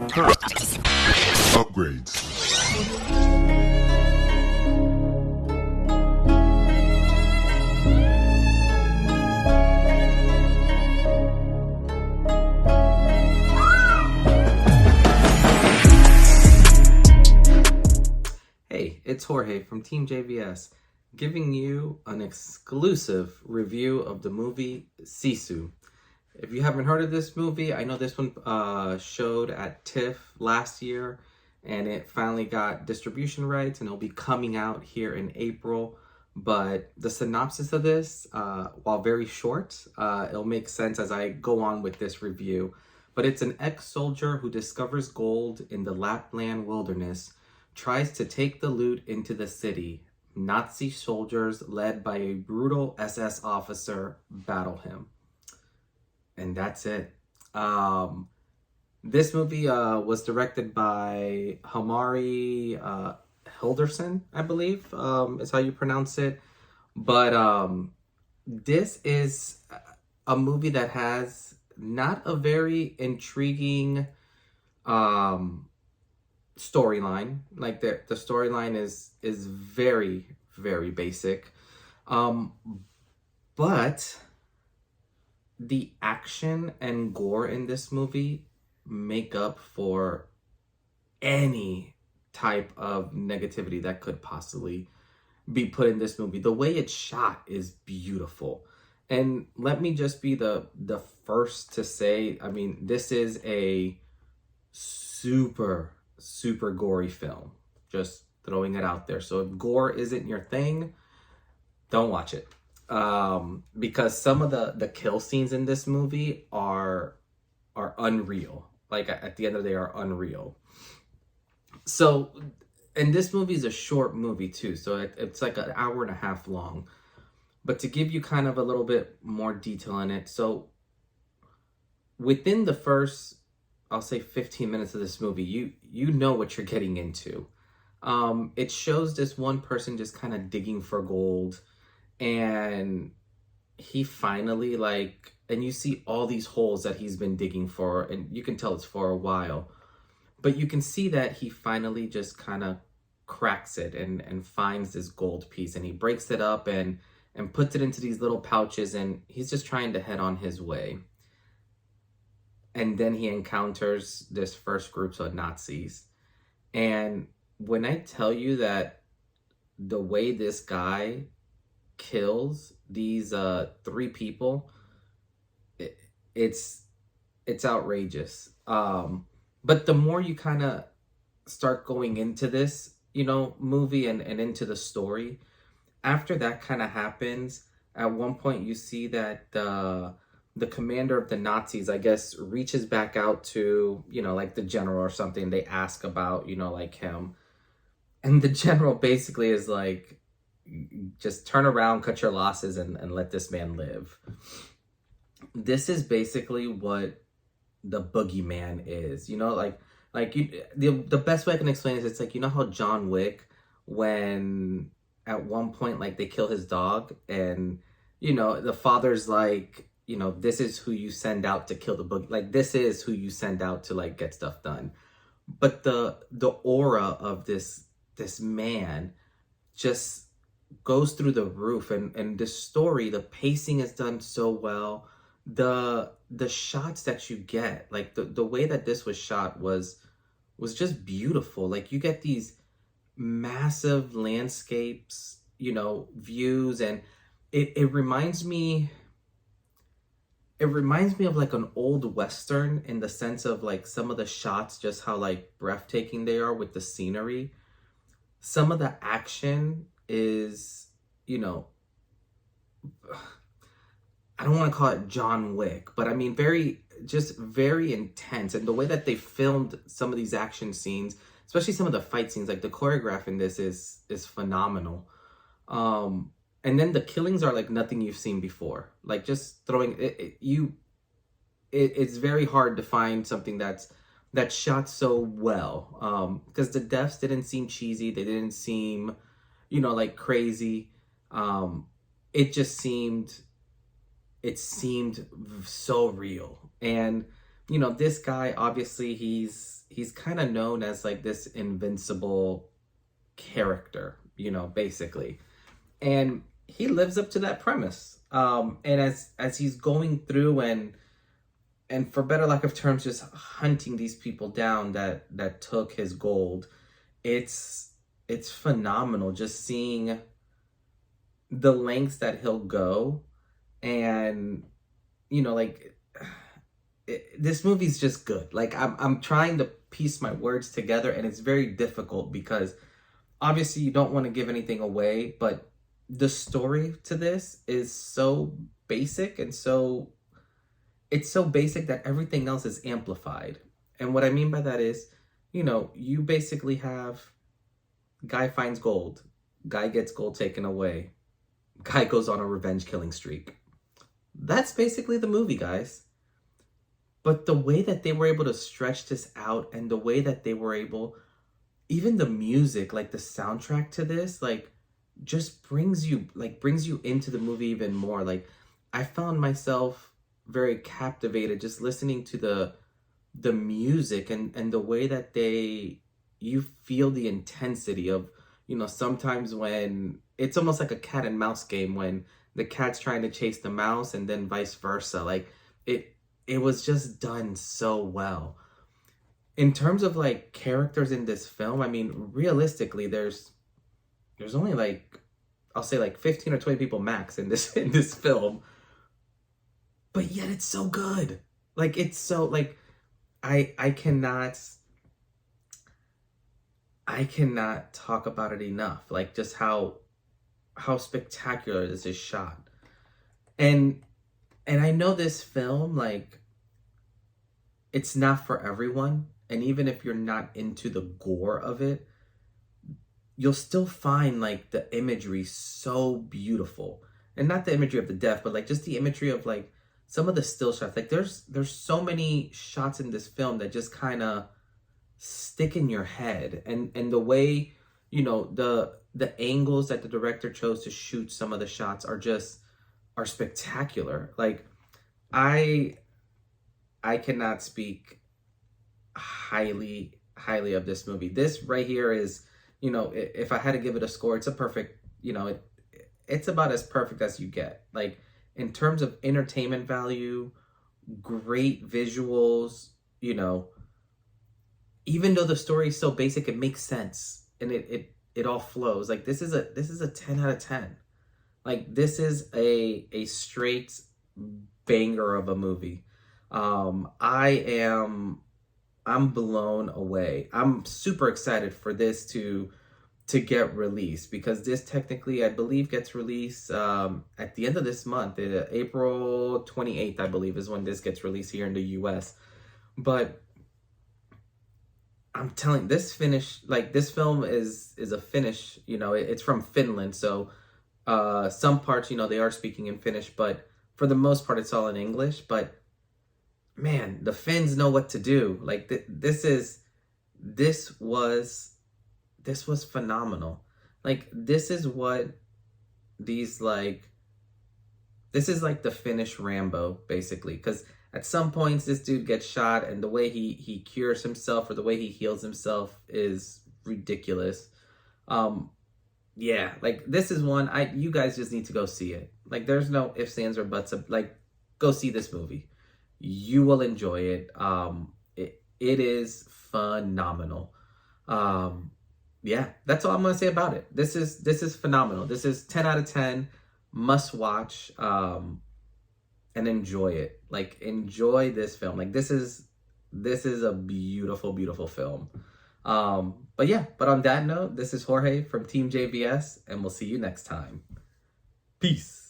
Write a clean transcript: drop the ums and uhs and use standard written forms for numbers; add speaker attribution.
Speaker 1: Upgrades.
Speaker 2: Hey, it's Jorge from TeamJVS, giving you an exclusive review of the movie SiSu. If you haven't heard of this movie, I know this one showed at TIFF last year, and it finally got distribution rights, and it'll be coming out here in April. But the synopsis of this, while very short, it'll make sense as I go on with this review. But it's an ex-soldier who discovers gold in the Lapland wilderness, tries to take the loot into the city. Nazi soldiers led by a brutal SS officer battle him. And that's it. This movie was directed by Jalmari Helander, I believe is how you pronounce it. But this is a movie that has not a very intriguing storyline. Like the storyline is very, very basic. But the action and gore in this movie make up for any type of negativity that could possibly be put in this movie. The way it's shot is beautiful. And let me just be the first to say, I mean, this is a super gory film. Just throwing it out there. So if gore isn't your thing, don't watch it. Because some of the kill scenes in this movie are unreal. Like at the end of the day are unreal. So, and this movie is a short movie too. So it's like an hour and a half long. But to give you kind of a little bit more detail in it. So within the first, I'll say 15 minutes of this movie, you know what you're getting into. It shows this one person just kind of digging for gold. And he finally and you see all these holes that he's been digging for, and you can tell it's for a while, but you can see that he finally just kind of cracks it and finds this gold piece, and he breaks it up and puts it into these little pouches, and he's just trying to head on his way. And then he encounters this first group of Nazis. And when I tell you that the way this guy kills these 3 people, it's outrageous. But the more you kind of start going into this movie and into the story, after that kind of happens, at one point you see that the commander of the Nazis, I guess, reaches back out to like the general or something. They ask about like him, and the general basically is like, just turn around, cut your losses, and let this man live. This is basically what the boogeyman is. The best way I can explain is, it's like, how John Wick, when at one point they kill his dog, and the father's like, this is who you send out to kill the boogie. Like, this is who you send out to get stuff done. But the aura of this man just goes through the roof, and this story, the pacing is done so well. The shots that you get, like the way that this was shot was just beautiful. Like, you get these massive landscapes, views, and it reminds me of like an old Western, in the sense of like some of the shots, just how breathtaking they are with the scenery. Some of the action is, I don't want to call it John Wick, but I mean very intense. And the way that they filmed some of these action scenes, especially some of the fight scenes, like the choreography in this is phenomenal. And then the killings are like nothing you've seen before. Like, just throwing it's very hard to find something that's shot so well. Because the deaths didn't seem cheesy. They didn't seem like crazy. It just seemed so real. And this guy, obviously he's he's kind of known as like this invincible character, you know, basically. And he lives up to that premise. And as he's going through and for better lack of terms, just hunting these people down that took his gold, it's phenomenal just seeing the lengths that he'll go. And you know, like, this movie's just good. Like, I'm trying to piece my words together, and it's very difficult because obviously you don't want to give anything away, but the story to this is so basic, and it's so basic that everything else is amplified. And what I mean by that is, you know, you basically have guy finds gold, guy gets gold taken away, guy goes on a revenge killing streak. That's basically the movie, guys. But the way that they were able to stretch this out, and the way that they were able, even the music, like the soundtrack to this, like, just brings you into the movie even more. Like, I found myself very captivated just listening to the music, and the way that you feel the intensity of, you know, sometimes when it's almost like a cat and mouse game when the cat's trying to chase the mouse, and then vice versa. Like, it was just done so well. In terms of like characters in this film, I mean, realistically, there's only like, I'll say like 15 or 20 people max in this film. But yet it's so good. Like, it's so, like, I cannot talk about it enough. Like, just how spectacular this is shot. And I know this film, like, it's not for everyone. And even if you're not into the gore of it, you'll still find, like, the imagery so beautiful. And not the imagery of the death, but, like, just the imagery of, like, some of the still shots. Like, there's so many shots in this film that just kind of stick in your head. And the way, you know, the angles that the director chose to shoot some of the shots are spectacular. Like, I cannot speak highly of this movie. This right here is, you know, if I had to give it a score, it's a perfect, you know, it's about as perfect as you get. Like, in terms of entertainment value, great visuals, you know, even though the story is so basic, it makes sense, and it all flows. Like, this is a 10 out of 10. Like, this is a straight banger of a movie. I'm blown away. I'm super excited for this to get released, because this technically, I believe, gets released at the end of this month. April 28th, I believe, is when this gets released here in the US. But I'm telling, this film is a Finnish, you know, it's from Finland, so some parts, you know, they are speaking in Finnish, but for the most part, it's all in English. But man, the Finns know what to do. Like, this was phenomenal. Like, this is like the Finnish Rambo, basically, because at some points this dude gets shot, and the way he cures himself, or the way he heals himself, is ridiculous. Yeah, like, this is one you guys just need to go see it. Like, there's no ifs, ands, or buts. Like, go see this movie. You will enjoy it. It is phenomenal. Yeah, that's all I'm gonna say about it. This is phenomenal. This is 10 out of 10. Must watch. And enjoy it. Like, enjoy this film. Like, this is a beautiful, beautiful film. But on that note, this is Jorge from TeamJVS, and we'll see you next time. Peace.